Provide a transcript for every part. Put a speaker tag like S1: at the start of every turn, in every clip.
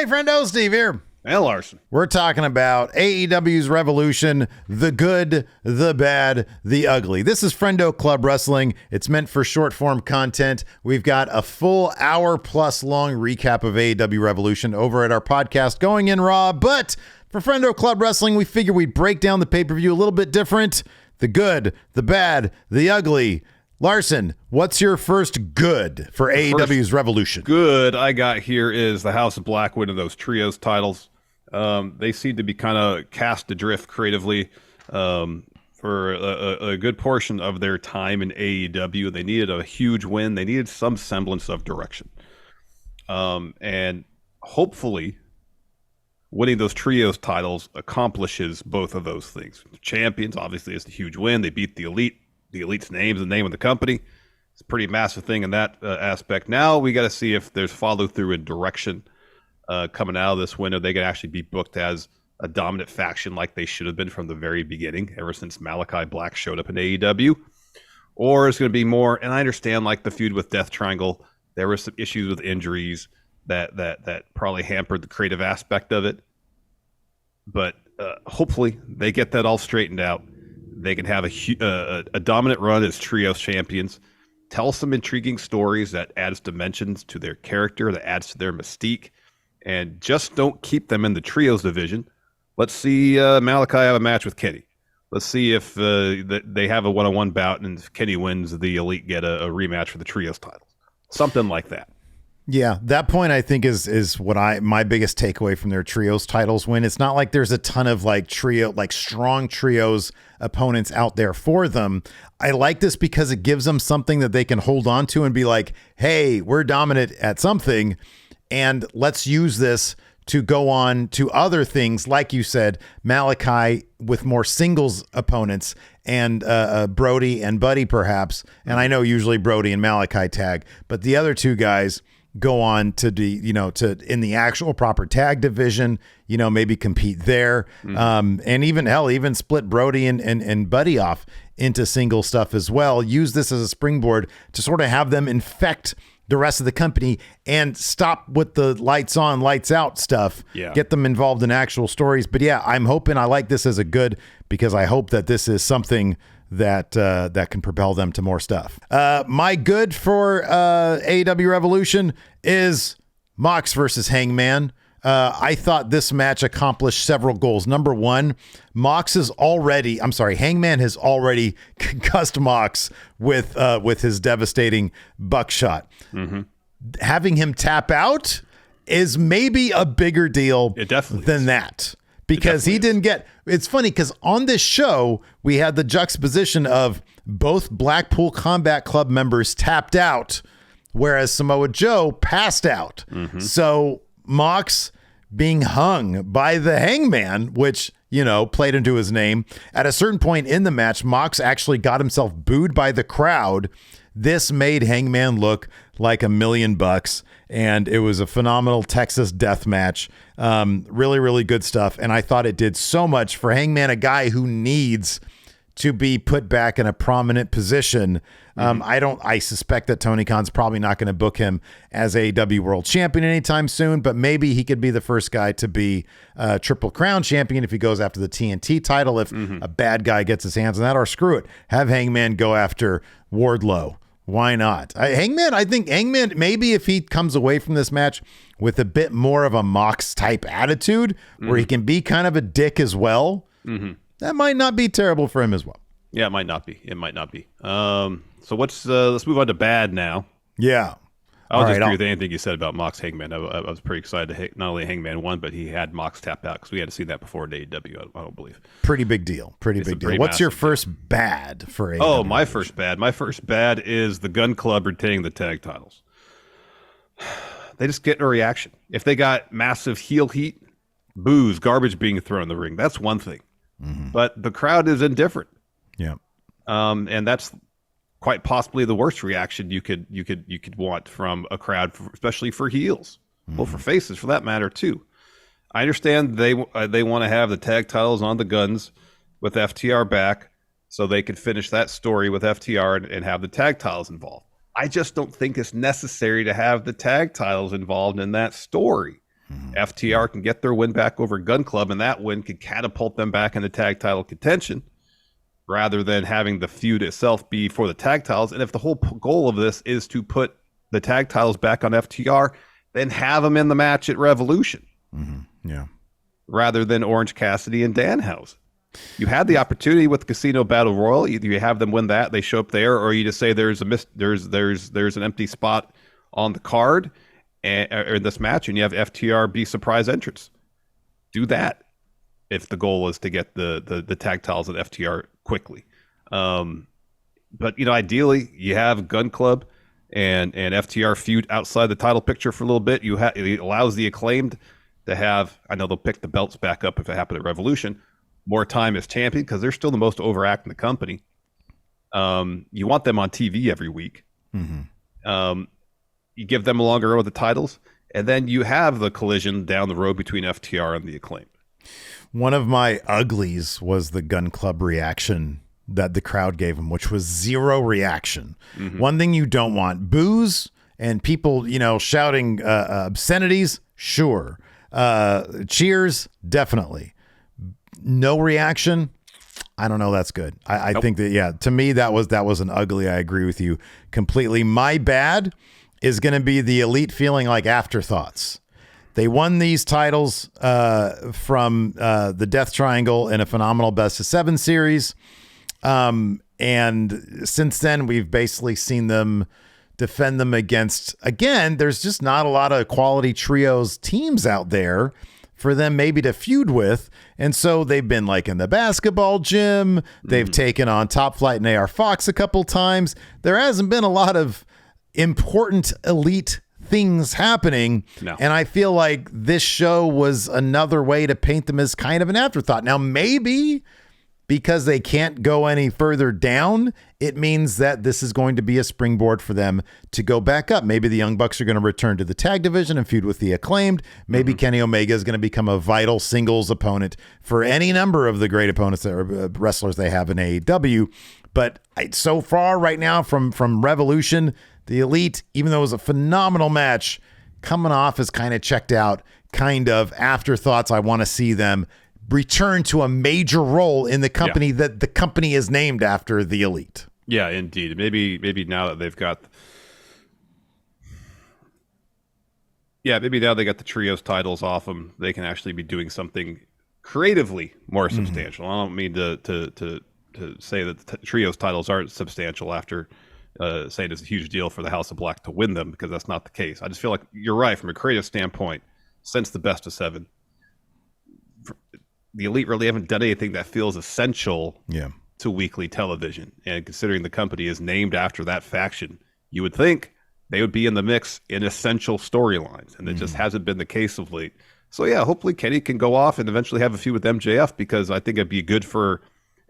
S1: Hey, friendo, Steve here.
S2: And Larson.
S1: We're talking about AEW's Revolution, the good, the bad, the ugly. This is Friendo Club Wrestling. It's meant for short form content. We've got a full hour plus long recap of AEW Revolution over at our podcast Going In Raw. But for Friendo Club Wrestling, we figured we'd break down the pay-per-view a little bit different. The good, the bad, the ugly. Larson, what's your first good for AEW's Revolution?
S2: Good I got here is the House of Black winning those trios titles. They seem to be kind of cast adrift creatively for a good portion of their time in AEW. They needed a huge win. They needed some semblance of direction. And hopefully winning those trios titles accomplishes both of those things. The champions, obviously, is a huge win. They beat the Elite. The Elite's name is the name of the company. It's a pretty massive thing in that aspect. Now we got to see if there's follow through and direction coming out of this window. They can actually be booked as a dominant faction like they should have been from the very beginning, ever since Malachi Black showed up in AEW. Or it's going to be more, and I understand like the feud with Death Triangle, there were some issues with injuries that probably hampered the creative aspect of it. But hopefully they get that all straightened out. They can have a dominant run as trios champions, tell some intriguing stories that adds dimensions to their character, that adds to their mystique, and just don't keep them in the trios division. Let's see Malachi have a match with Kenny. Let's see if they have a one-on-one bout, and if Kenny wins, the Elite get a rematch for the trios titles. Something like that.
S1: Yeah, that point I think is what my biggest takeaway from their trios titles win. It's not like there's a ton of strong trios opponents out there for them. I like this because it gives them something that they can hold on to and be like, hey, we're dominant at something, and let's use this to go on to other things. Like you said, Malachi with more singles opponents, and Brody and Buddy perhaps. And I know usually Brody and Malachi tag, but the other two guys go on to to in the actual proper tag division, maybe compete there. And even split Brody and Buddy off into single stuff as well. Use this as a springboard to sort of have them infect the rest of the company and stop with the lights on, lights out stuff.
S2: Yeah. Get
S1: them involved in actual stories. But yeah, I'm hoping, I like this as a good, because I hope that this is something that can propel them to more stuff. My good for AEW Revolution is Mox versus Hangman. I thought this match accomplished several goals. Number one, Hangman has already concussed Mox with his devastating buckshot. Mm-hmm. Having him tap out is maybe a bigger deal than that. Because he didn't get, it's funny because on this show, we had the juxtaposition of both Blackpool Combat Club members tapped out, whereas Samoa Joe passed out. Mm-hmm. So Mox being hung by the Hangman, which, played into his name. At a certain point in the match, Mox actually got himself booed by the crowd. This made Hangman look like $1 million, and it was a phenomenal Texas death match. Really, really good stuff. And I thought it did so much for Hangman, a guy who needs to be put back in a prominent position. I suspect that Tony Khan's probably not going to book him as AEW World Champion anytime soon, but maybe he could be the first guy to be Triple Crown Champion if he goes after the TNT title, if a bad guy gets his hands on that, or screw it, have Hangman go after Wardlow. Why not? I think Hangman, maybe if he comes away from this match with a bit more of a Mox type attitude, where he can be kind of a dick as well, that might not be terrible for him as well.
S2: Yeah, it might not be. So let's move on to bad now.
S1: Yeah.
S2: I'll agree with anything you said about Mox Hangman. I was pretty excited to not only Hangman won, but he had Mox tapped out, because we had to see that before at AEW, I don't believe.
S1: Pretty big deal. What's your first bad for AEW?
S2: Oh, my first bad. My first bad is the Gun Club retaining the tag titles. They just get a reaction. If they got massive heel heat, boos, garbage being thrown in the ring, that's one thing. Mm-hmm. But the crowd is indifferent.
S1: Yeah.
S2: And that's quite possibly the worst reaction you could want from a crowd, especially for heels. Mm-hmm. Well, for faces, for that matter, too. I understand they want to have the tag titles on the Guns with FTR back, so they could finish that story with FTR and have the tag titles involved. I just don't think it's necessary to have the tag titles involved in that story. FTR can get their win back over Gun Club, and that win could catapult them back into tag title contention rather than having the feud itself be for the tag titles. And if the whole goal of this is to put the tag titles back on FTR, then have them in the match at Revolution.
S1: Yeah.
S2: Rather than Orange Cassidy and Danhausen. You had the opportunity with the Casino Battle Royal. Either you have them win that, they show up there, or you just say there's an empty spot on the card or in this match, and you have FTR be surprise entrance. Do that if the goal is to get the tag titles at FTR quickly. But ideally, you have Gun Club and FTR feud outside the title picture for a little bit. It allows the Acclaimed to have, I know they'll pick the belts back up if it happened at Revolution, more time as champion because they're still the most overact in the company. You want them on TV every week. You give them a longer road with the titles, and then you have the collision down the road between FTR and the Acclaimed.
S1: One of my uglies was the Gun Club reaction that the crowd gave him, which was zero reaction. One thing you don't want, boos and people, shouting obscenities, sure. Cheers, definitely. No reaction. I don't know. That's good. I think that, to me, that was an ugly. I agree with you completely. My bad is going to be the Elite feeling like afterthoughts. They won these titles from the Death Triangle in a phenomenal best of 7 series. And since then, we've basically seen them defend them against, again, there's just not a lot of quality trios teams out there for them maybe to feud with. And so they've been like in the basketball gym. They've taken on Top Flight and AR Fox a couple times. There hasn't been a lot of important Elite things happening. No. And I feel like this show was another way to paint them as kind of an afterthought. Now, maybe because they can't go any further down, it means that this is going to be a springboard for them to go back up. Maybe the Young Bucks are going to return to the tag division and feud with the Acclaimed. Maybe Kenny Omega is going to become a vital singles opponent for any number of the great opponents that are wrestlers they have in AEW. But so far right now from Revolution, the Elite, even though it was a phenomenal match, coming off as kind of checked out, kind of afterthoughts. I want to see them return to a major role in the company that the company is named after, the Elite.
S2: Yeah, indeed. Maybe now that they've got maybe now they got the trios titles off them, they can actually be doing something creatively more substantial. I don't mean to say that the trios titles aren't substantial after saying it's a huge deal for the House of Black to win them, because that's not the case. I just feel like you're right from a creative standpoint. Since the best of 7, the Elite really haven't done anything that feels essential to weekly television. And considering the company is named after that faction, you would think they would be in the mix in essential storylines. And it just hasn't been the case of late. So hopefully Kenny can go off and eventually have a feud with MJF, because I think it'd be good for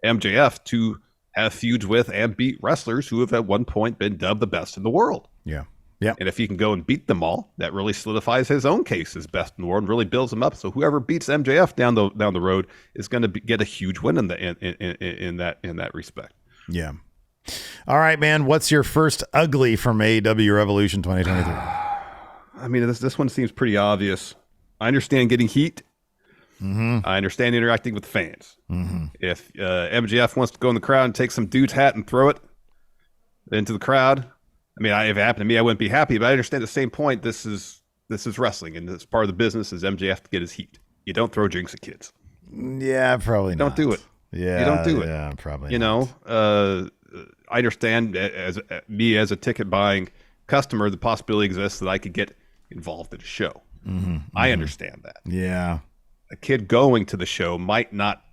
S2: MJF to have feuds with and beat wrestlers who have at one point been dubbed the best in the world.
S1: Yeah.
S2: And if he can go and beat them all, that really solidifies his own case as best in the world and really builds him up. So whoever beats MJF down the road is going to get a huge win in that respect.
S1: Yeah. All right, man. What's your first ugly from AEW Revolution 2023?
S2: I mean, this one seems pretty obvious. I understand getting heat. I understand interacting with fans. If MJF wants to go in the crowd and take some dude's hat and throw it into the crowd, I mean, if it happened to me, I wouldn't be happy, but I understand at the same point, this is wrestling, and this part of the business is MJF to get his heat. You don't throw drinks at kids.
S1: Yeah, probably
S2: not. Don't do it.
S1: Yeah,
S2: you don't do it.
S1: Yeah, probably.
S2: I understand as a ticket buying customer, the possibility exists that I could get involved in a show. I understand that.
S1: Yeah,
S2: a kid going to the show might not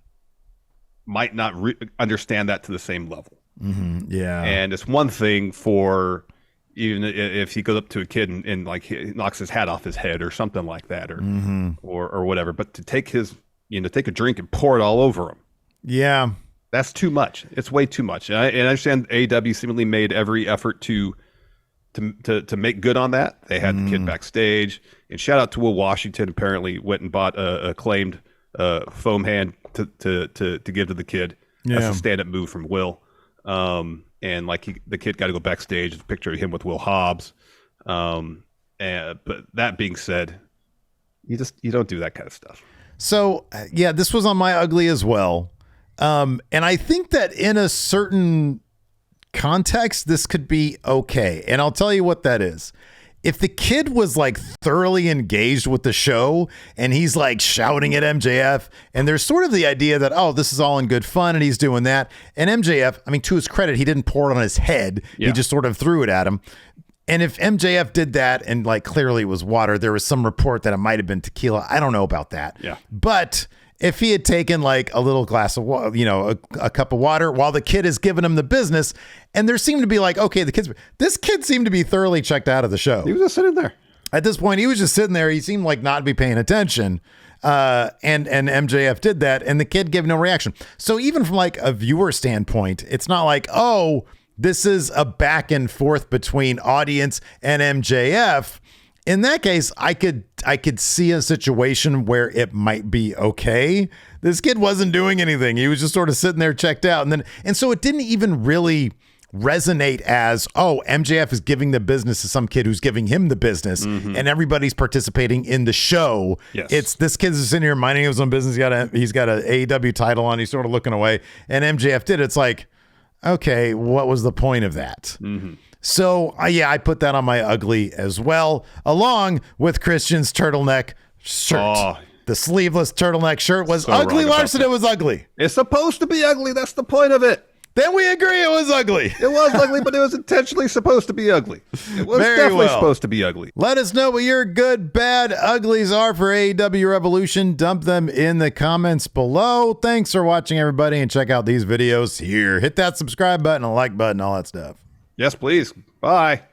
S2: understand that to the same level.
S1: Yeah, and
S2: it's one thing for even if he goes up to a kid and like he knocks his hat off his head or something like that, or whatever. But to take take a drink and pour it all over him, that's too much. It's way too much. And I understand AEW seemingly made every effort to make good on that. They had the kid backstage, and shout out to Will Washington. Apparently, went and bought a acclaimed foam hand to give to the kid. That's a stand up move from Will. And like the kid got to go backstage. There's a picture of him with Will Hobbs. But that being said, You don't do that kind of stuff.
S1: So yeah, this was on my ugly as well. And I think that in a certain context, this could be okay. And I'll tell you what that is. If the kid was like thoroughly engaged with the show and he's like shouting at MJF, and there's sort of the idea that, oh, this is all in good fun and he's doing that. And MJF, I mean, to his credit, he didn't pour it on his head. Yeah. He just sort of threw it at him. And if MJF did that and like clearly it was water, there was some report that it might have been tequila. I don't know about that.
S2: Yeah.
S1: But if he had taken like a little glass of water, you know, a cup of water while the kid is giving him the business, and there seemed to be like, okay, this kid seemed to be thoroughly checked out of the show.
S2: He was just sitting there.
S1: At this point, he was just sitting there. He seemed like not to be paying attention. And MJF did that, and the kid gave no reaction. So even from like a viewer standpoint, it's not like, oh, this is a back and forth between audience and MJF. In that case, I could see a situation where it might be okay. This kid wasn't doing anything. He was just sort of sitting there checked out. And so it didn't even really resonate as, oh, MJF is giving the business to some kid who's giving him the business, and everybody's participating in the show.
S2: Yes.
S1: It's this kid's just sitting here minding his own business. He's got an AEW title on. He's sort of looking away. And MJF did. It's like, okay, what was the point of that? So, yeah, I put that on my ugly as well, along with Christian's turtleneck shirt. Oh, the sleeveless turtleneck shirt was so ugly, Larson. It was ugly.
S2: It's supposed to be ugly. That's the point of it.
S1: Then we agree it was ugly.
S2: It was ugly, but it was intentionally supposed to be ugly. It was definitely supposed to be ugly.
S1: Let us know what your good, bad, uglies are for AEW Revolution. Dump them in the comments below. Thanks for watching, everybody, and check out these videos here. Hit that subscribe button, a like button, all that stuff.
S2: Yes, please. Bye.